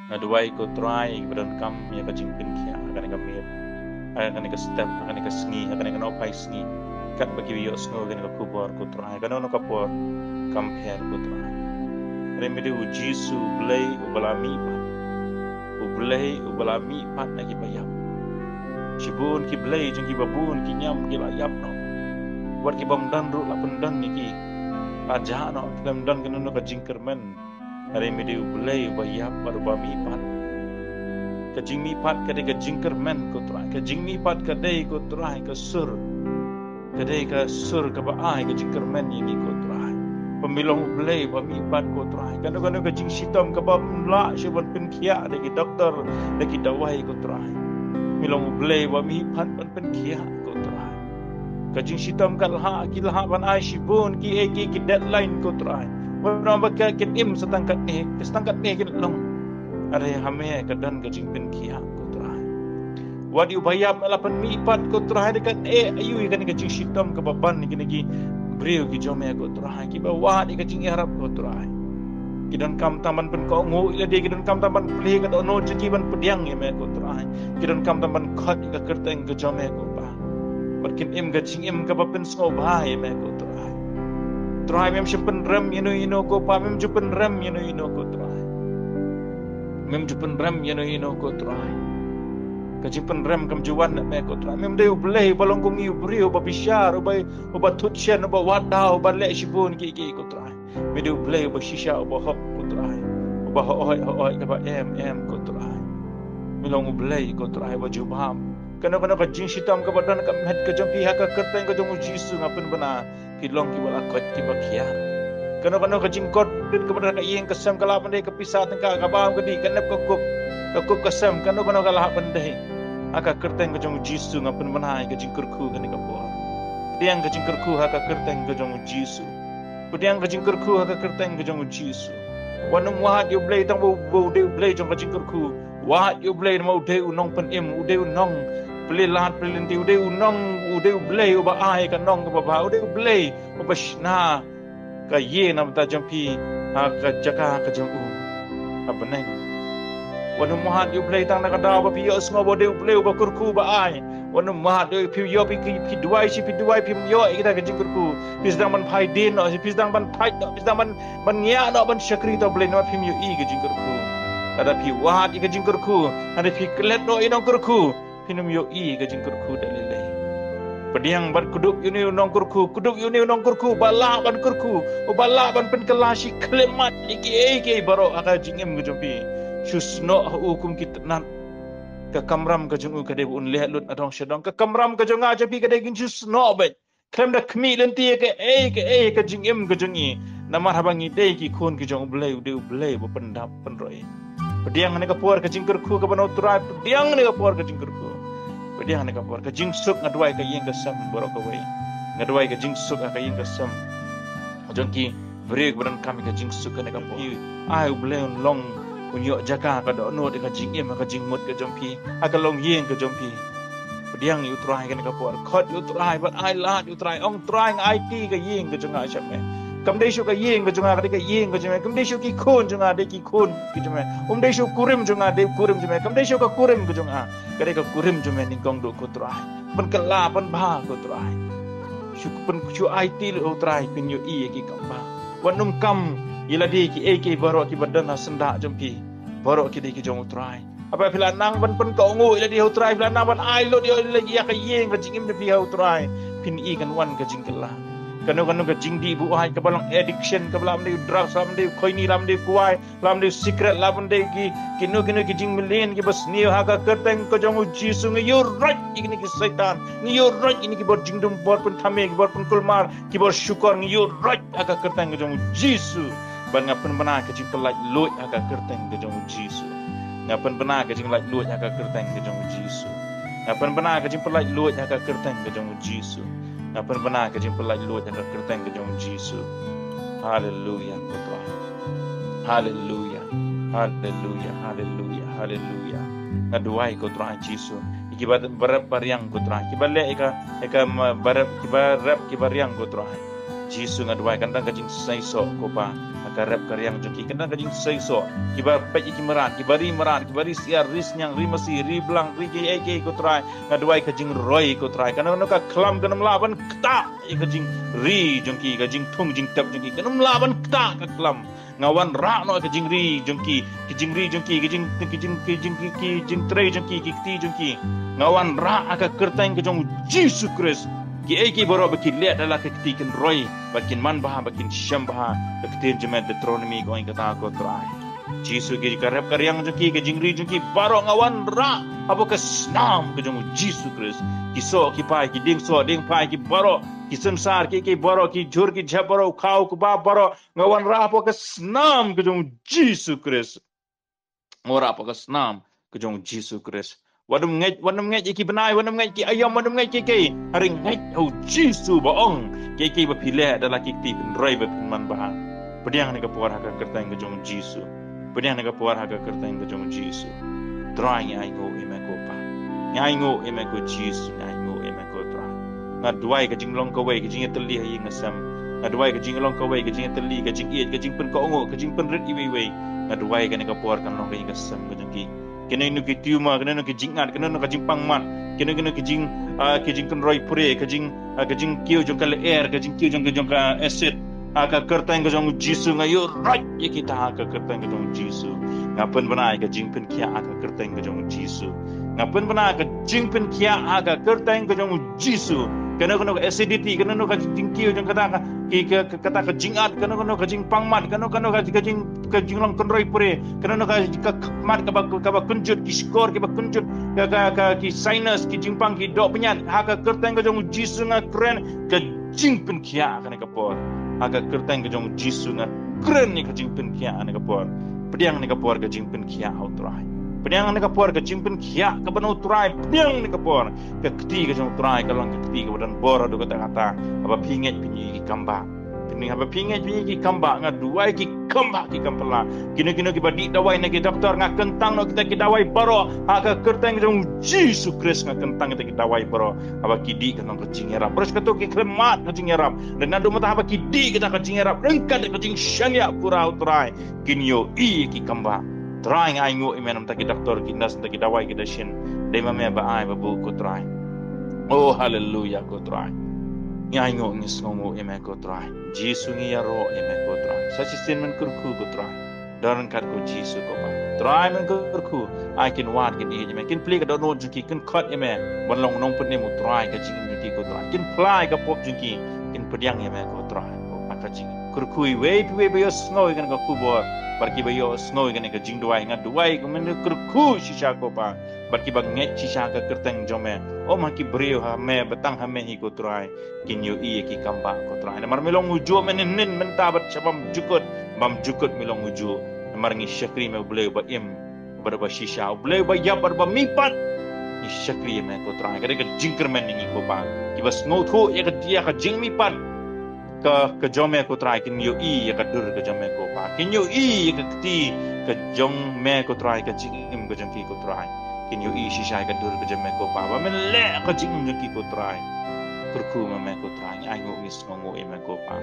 ngaduai ko try ibran kam ya ka jingpin kia akan ka mir akan ka step akan ka sngi akan ka no pai sngi kat bagi yo snow akan ka kubor ko try kan no ka por compare ko try remedi u jisu blai ubalami pat ublai ubalami pat na ki bayam sibun ki blai jeng ki babun ki nyam ki layap no buat ki bam dan ru la pendan ni ki aja no film dan kan no ka jingkermen remedi ublai bayap baru bami pat ka jingmi pat ka de ka jingkermen ko try ka jingmi pat ka de ko try ka sur ka ba ai ka jingkermen ni ko try pemilong ublai bami pat ko try kan no ka jing sitam ka ba la siban pen kia de ki doktor de ki dawai ko try milong ublai bami pat pen kia ko try ka jing sitam ka la ki la ban ai sibun ki ki deadline ko try Wana baka kitim setangkat ni kin long. Are hame kadan ka jingpin kia ko try. Wadi ubayap alapan mipat ko try dekat ayu kan ka jing sitam ka baban ni kinagi brio ki jome ko try ki bawa ni ka jing harap ko try. Kidan kam taman pen ko ngo ila de kidan kam taman play ka no jeki ban pediang ye me ko try. Kidan kam taman khat ka kerteng ka jome ko ba. Barkin im ka jing im ka bapen sko ba ye me ko try. Try mem sipen rem ino ko pa mem jupen rem ino ko try. Mem jupen rem ino ko try. Ka jupen rem kam juwan na me ko try. Mem de ublay balong kong iubri o babishar o ba tutchen o ba wadaw o ba le sibun ki ko try. Me de ublay o ba shisha o ba hop ko try. O ba hoy ka ba em ko try. Milong ublay ko try ba jubham. Kano ka jing sitam ka badan ka met ka jong piha ka kerteng ka jong jisu ngapen bana pilong ki wala kot ki bakia kano ka jingkot dit ka pada ka yeng kesam kala pandai ka pisah tengka ka bam ka di kanep ka kup kesam kano ka lah pandai aka kerteng ka jong jisu ngapen manai ka jingkur ku ka ni ka po diang ka jingkur ku aka kerteng ka jong jisu diang ka jingkur ku aka kerteng ka jong jisu wanum wahat yo blay tang bo de blay jong ka jingkur ku wahat yo blay mau de unong pen im ude unong pelilat pelinti ude unong ude ublay uba ai ka nong ka ba ude ublay uba shna ka ye nam ta jampi ha ka jaka ka jang u abaneng wanu mahat ublay tang na ka daw ba pi yo smo ude ublay uba kurku ba ai wanu mahat yo pi yo pi duai pi yo ida ka jing kurku pisdang man phai din no pisdang ban phai no pisdang ban nya no ban shakri to blay no pi yo i ka jing kurku ada pi wahat i ka jing kurku ada pi klet no inong kurku pinum yo i ka jing kurku dalile pediang ban kuduk yuni unong kurku bala ban kurku o bala ban pen kelasi klemat iki baro aka jingem gujumpi susno hukum kitnan ka kamram ka jungu ka de un le lut adong shadong ka kamram ka junga japi ka de gin susno bet klem da kmi lenti ka jingem ka jungi namar habangi de ki khon ki jong blai de blai bo pendap penroi pediang ne ka por ka jing kurku ka banau turai pediang ne ka por ka jing kurku dia hanya kapor ka jingsuk ngadwai ka yeng kasam borok ka wai ngadwai ka jingsuk ka yeng kasam jongki break beran kami ka jingsuk ka kapor ai ubleon long unyo jaka ka do no de ka jingem ka jingmut ka jompi aka long yeng ka jompi diang yu try ka kapor khot yu try but ai lat yu try ong trying IT ka yeng ka jonga chame kam de shu ka yeng ka jonga ka yeng ka jome kam de shu ki khon jonga de ki khon ki jome de shu kurim jonga de kurim jome kam de shu ka kurim ka jonga ka de ka kurim jome ning kong do ko try ban kala ban ba ko try shu pen shu IT lo try pin yo i ki kam ba wanum kam ila de ki baro ki badan senda jompi baro ki de ki jong try apa pila nang ban pen ko ngu ila de ho try pila nang ban ai lo de lagi ya ka yeng ka jingim de pi ho try pin i kan wan ka jingkala kanu ka jingdi bu ai ka balong addiction ka balam de drugs lam de khoini lam de kuai lam de secret lam de ki kinu ki jing milen ki bas ni ha ka kerteng ko jong jisu ngi yo right ini ki setan ngi yo right ini ki bor jingdum bor pun thame ki bor pun kulmar ki bor syukur ngi yo right aka kerteng ko jong jisu ban ngapen bana ka jing pelaj loy aka kerteng ko jong jisu ngapen bana ka jing laj loy aka kerteng ko jong jisu ngapen bana ka jing pelaj loy aka kerteng ko jong jisu ngapen bana ka jing pelaj loy aka kerteng ko jong jisu haleluya ko to haleluya haleluya haleluya haleluya ngaduai ko to jisu ikibat barap bariang ko to kibale eka barap kibarap kibariang ko to jisu ngaduai kan ka jing sai so ko pa karep karyang jengki kena kajing seiso kibar pej kimeran kibari siar ris nyang rimasi riblang riki eke ko try ngadwai kajing roy ko try kana ka klam kana mlaban kta kajing ri jengki kajing thung jing tap jengki kana mlaban kta ka klam ngawan ra no kajing ri jengki kajing tre jengki kiti jengki ngawan ra aka kertang kajong Jesus Christ ki eki baro bakin lihat adalah ketikan roy bakin man baha bakin syam baha ketin jemet Deuteronomy ko ang kata ko try Jesus ki karep karyang jengki ke jingri jengki baro ngawan ra apa ke snam ke jong Jesus Christ ki so ki pai ki ding so ding pai ki baro ki samsar ki baro ki jur ki jabaro khau ku ba baro ngawan ra apa ke snam ke jong Jesus Christ ora apa ke snam ke jong Jesus Christ wadum ngej iki benai wadum ngej ki ayam wadum ngej ki hari ngej oh jisu baong ki bapile adalah ki penrai man bahan pediang ni kapuar haka kertang ke jong jisu pediang ni kapuar haka kertang ke jong jisu try ai ngo ime ko pa ngai ngo ime ko jisu ngai ngo ime ko try ngadwai ke jinglong ko wei ke jing teli hi ngasam ngadwai ke jinglong ko wei ke jing teli ke jing iet ke jing pen ko ngo ke jing pen rit iwi wei ngadwai ke ni kapuar kan long ke ngasam ke jong ki kena nu ki tiuma kena nu ki jingat kena nu ka jing pangman kena ki jing kan roi pure ka jing kiu jong ka air ka jing kiu jong ka acid ka kertang ka jong jisu ngayo right ye kita ka kertang ka jong jisu ngapen banai ka jing pen kia ka kertang ka jong jisu ngapen banai ka jing pen kia ka kertang ka jong jisu kena acidity kena ka jing kiu jong kata ka jingat kena ka jing pangmat kena ka jing long kan roi pure kena ka mat ka ba kunjut ki skor ki ba kunjut ki sinus ki jing pang ki dok penyat ka kertang ka jong jisu nga keren ka jing pen kia kana ka por ka kertang ka jong jisu nga keren ni ka jing pen kia ana ka por pediang ni ka por ka jing pen kia outrai pediang ni ka por ka jing pen kia ka ban outrai pediang ni ka por ka kti ka jong outrai ka lang ka kti ka badan bor do kata apa pinget pinyi ki kamba pining apa pinget pinyi ki kamba nga duai ki kamba ki kampala kini ki badi dawai na ki doktor nga kentang no kita ki dawai baro ka kertang jong Jesus Christ nga kentang kita ki dawai baro apa kidi ka nang kajing erap terus ka to ki kremat kajing erap dan nado mata apa kidi kita kajing erap rengkat kajing syangya pura outrai kinyo i ki kamba try ngai ngo imenam ta ki doktor ki nas ta ki dawai ki dashin dai mame ba ai ba bu ko try oh hallelujah ko try ngai ngo ngis ngo ime ko try jisu ngi yaro ime ko try sachi sin men kurku ko try daran kat ko jisu ko ba try men kurku ai kin wat kin i ime kin pli ka do no juki kin khat ime ban long nong pun ni mu try ka jing juki ko try kin fly ka pop juki kin pediang ime ko try ko aka jing kurku we yo snow kan ko kubor barki ba yo snow kan ka jing duai nga duai ko men kurku shisha ko pa barki ba nget shisha ka kerteng jome o ma ki brio ha me betang ha me hi ko try kin yo i ki kamba ko try na mar melong ujo men nin men ta bat chabam jukut melong ujo mar ngi shakri me bleu ba im ba shisha bleu ba ya ba mipat ni shakri me ko try ka de jingker men ngi ko pa ki ba snow tho ya ka dia ka jing mipat ka jome ko try kin yo i ka dur ka jome ko pa kin yo i ka kti ka jong me ko try ka jing im ka jong ki ko try kin yo i shisha ka dur ka jome ko pa ba men le ka jing jong ki ko try kurku me ko try ai ngo is ngo e me ko pa